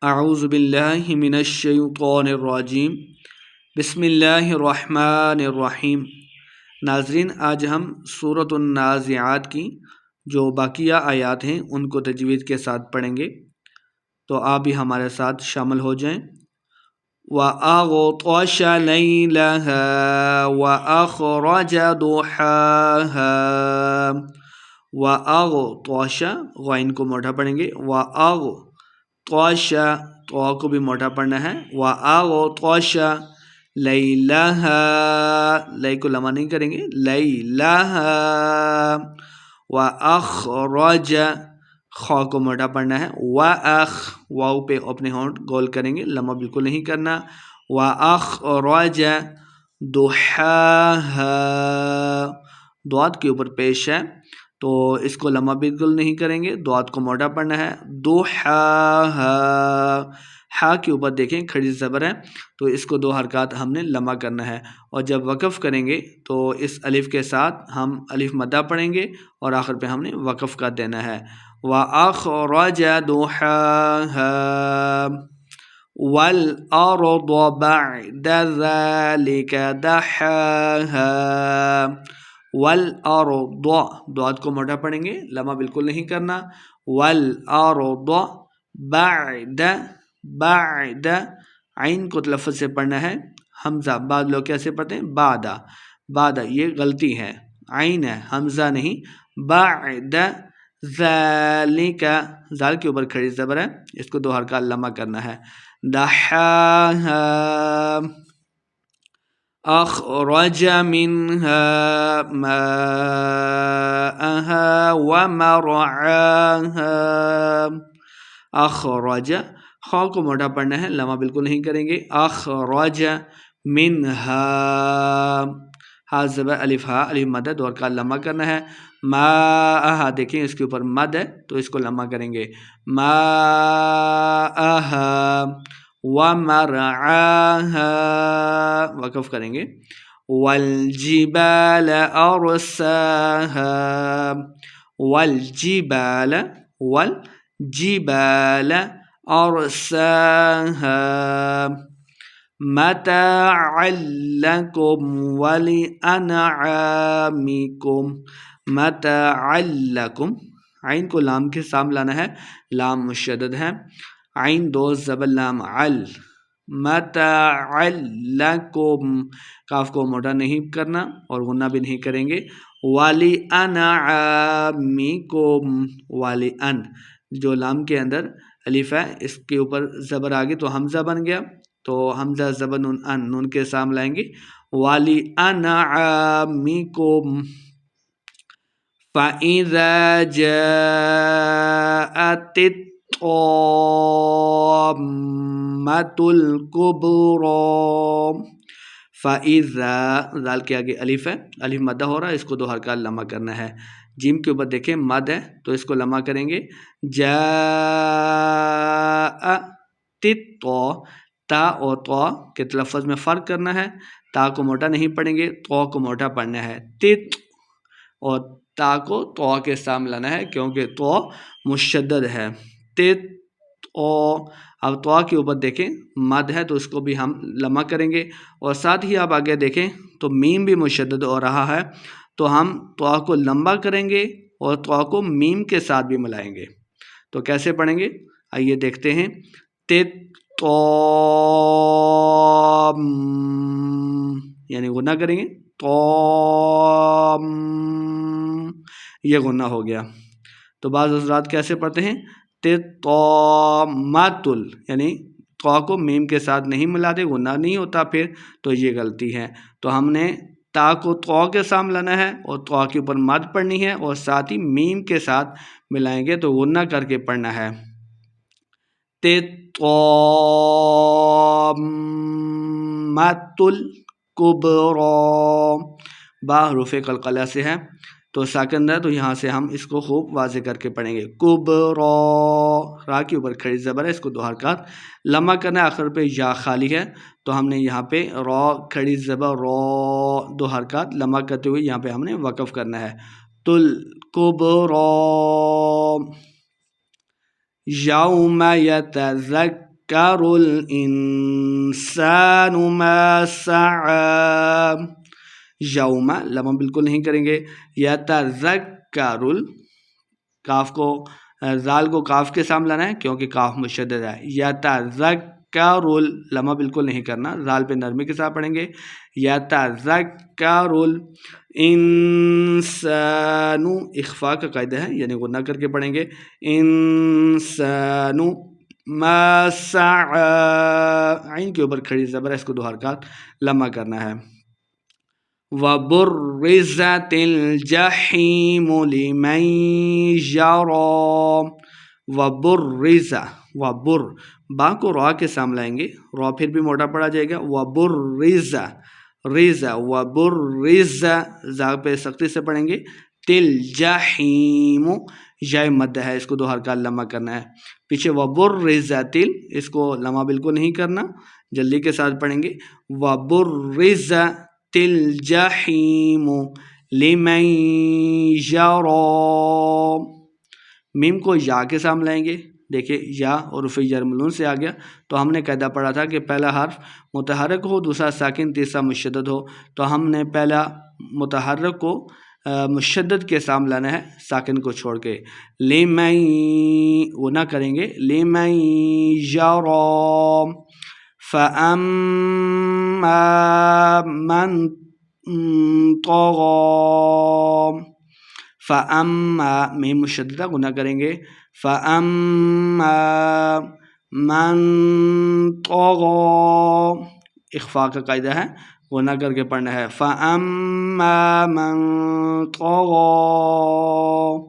اعوذ باللہ من الشیطان الرجیم بسم اللہ الرحمن الرحیم۔ ناظرین، آج ہم سورۃ النازعات کی جو باقیہ آیات ہیں ان کو تجوید کے ساتھ پڑھیں گے، تو آپ بھی ہمارے ساتھ شامل ہو جائیں۔ وَأَغْطَشَ لَيْلَهَا وَأَخْرَجَ ضُحَاهَا۔ وَأَغْطَشَ، غائن کو موٹا پڑھیں گے، وَأَغْطَشَ، تو کو بھی موٹا پڑھنا ہے، وَأَغْطَشَ لَيْلَهَا، لئی کو لمع نہیں کریں گے، لَيْلَهَا، وَأَخْرَجَ، خا کو موٹا پڑھنا ہے، واؤ پہ اپنے ہونٹ گول کریں گے، لمع بالکل نہیں کرنا، وَأَخْرَجَ ضُحَاهَا، دوات کے اوپر پیش ہے تو اس کو لمع بالکل نہیں کریں گے، دوات کو موٹا پڑھنا ہے، ضُحَاهَا، ہا کے اوپر دیکھیں کھڑی زبر ہے تو اس کو 2 حرکات ہم نے لمع کرنا ہے، اور جب وقف کریں گے تو اس الف کے ساتھ ہم الف مدہ پڑھیں گے اور آخر پہ ہم نے وقف کا دینا ہے، وَأَخْرَجَ ضُحَاهَا وَالْأَرْضَ بَعْدَ ذَلِكَ دَحَاهَا۔ وَالْأَرْضَ، دوات کو موٹا پڑھیں گے، لمع بالکل نہیں کرنا، وَالْأَرْضَ بعد، عین کو تلفظ سے پڑھنا ہے، حمزہ، بعض لوگ کیسے پڑھتے ہیں، بعد، یہ غلطی ہے، عین ہے حمزہ نہیں، بعد ذالک، ذال کے اوپر کھڑی زبر ہے، اس کو 2 حرکات لمع کرنا ہے، دحاہا، اخرج منها ماءها ومرعاها، اخرج، خا کو موٹا پڑھنا ہے، لمع بالکل نہیں کریں گے، اخرج منها، ہا زبر الف ہا، الف مد ہے، 2 حرکات لمع کرنا ہے، ماءها، دیکھیں اس کے اوپر مد ہے تو اس کو لمع کریں گے، ماءها ومرعاها، وقف کریں گے، والجبال ارساها، والجبال ارساها متاعا لکم ولانعامکم، متاعا لکم، عین کو لام کے سام لانا ہے، لام مشدد ہے، عین 2 زبر لام عل، متاعا لکم، کاف کو موٹا نہیں کرنا اور غنہ بھی نہیں کریں گے، ولانعامکم، ولان، جو لام کے اندر الف ہے اس کے اوپر زبر آگے تو حمزہ بن گیا، تو حمزہ زبر نون ان، نون کے سام لائیں گے، وَلِأَنْعَامِكُمْ فَإِذَا جَاءَتِ الطَّامَّةُ الْكُبْرَى، فَإِذَا، ذال کے آگے الف ہے، الف مدہ ہو رہا ہے، اس کو 2 حرکات لمع کرنا ہے، جیم کے اوپر دیکھیں مد ہے تو اس کو لمع کریں گے، جاءت الطا، تا اور طا کے تلفظ میں فرق کرنا ہے، تا کو موٹا نہیں پڑھیں گے، طا کو موٹا پڑھنا ہے، تت، اور تا کو طا کے سام لانا ہے کیونکہ طا مشدد ہے، تت او، اب طا کے اوپر دیکھیں مد ہے تو اس کو بھی ہم لمع کریں گے، اور ساتھ ہی آپ آگے دیکھیں تو میم بھی مشدد ہو رہا ہے تو ہم طا کو لمبا کریں گے اور طا کو میم کے ساتھ بھی ملائیں گے، تو کیسے پڑھیں گے آئیے دیکھتے ہیں، تت طام، یعنی غنہ کریں گے، طام، یہ غنہ ہو گیا، تو بعض حضرات کیسے پڑھتے ہیں، طاماتل، یعنی طا کو میم کے ساتھ نہیں ملاتے، غنہ نہیں ہوتا پھر، تو یہ غلطی ہے، تو ہم نے تا کو طا کے سام لانا ہے اور طا کے اوپر مد پڑھنی ہے اور ساتھ ہی میم کے ساتھ ملائیں گے تو غنہ کر کے پڑھنا ہے، طامۃ الکبری، با حروف قلقلہ سے ہے تو ساکن ہے تو یہاں سے ہم اس کو خوب واضح کر کے پڑھیں گے، کبرا، را کے اوپر کھڑی زبر ہے، اس کو 2 حرکات لمع کرنا ہے، آخر پہ یا خالی ہے تو ہم نے یہاں پہ را کھڑی زبر را 2 حرکات لمع کرتے ہوئے یہاں پہ ہم نے وقف کرنا ہے، تل کبرا، یوم یتذکر الانسان ما سعى. یوم لمم بالکل نہیں کریں گے. یتذکر کاف کو زال کو کاف کے سامنے لانا ہے کیونکہ کاف مشدد ہے. یتذکر لمم بالکل نہیں کرنا, زال پہ نرمی کے ساتھ پڑھیں گے. یتذکر انسان اخفاء کا قاعدہ ہے یعنی غنہ کر کے پڑھیں گے. انسان ما سعى عین کے اوپر کھڑی زبر ہے, اس کو 2 حرکات لمبا کرنا ہے. وَبُرِّزَتِ الْجَحِيمُ لِمَنْ يَرَى. وَبُرِّزَ وَبُر با کو را کے سامنے لائیں گے, را پھر بھی موٹا پڑا جائے گا. وَبُرِّزَ ریزا وَبُرِّزَ زا پہ سختی سے پڑھیں گے. تل جحیم یا مد ہے, اس کو 2 حرکات لمبا کرنا ہے. پیچھے وَبُرِّزَتِ اس کو لمبا بالکل نہیں کرنا, جلدی کے ساتھ پڑھیں گے. وَبُرِّزَتِ الْجَحِيمُ لِمَنْ يَرَى. میم کو یا کے سامنے لائیں گے. دیکھیں یا اور حرف جر ملون سے آ گیا, تو ہم نے قاعدہ پڑھا تھا کہ پہلا حرف متحرک ہو, دوسرا ساکن, تیسرا مشدد ہو. تو ہم نے پہلا متحرک کو مشدد کے سامنے لانا ہے ساکن کو چھوڑ کے. لِمَن وہ نہ کریں گے. لِمَن یَرَى فَأَمَّا مَن طَغَى. فَأَمَّا میم مشددہ گناہ کریں گے. فَأَمَّا مَن طَغَى اخفاء کا قاعدہ ہے, گناہ کر کے پڑھنا ہے. فَأَمَّا مَن طَغَى.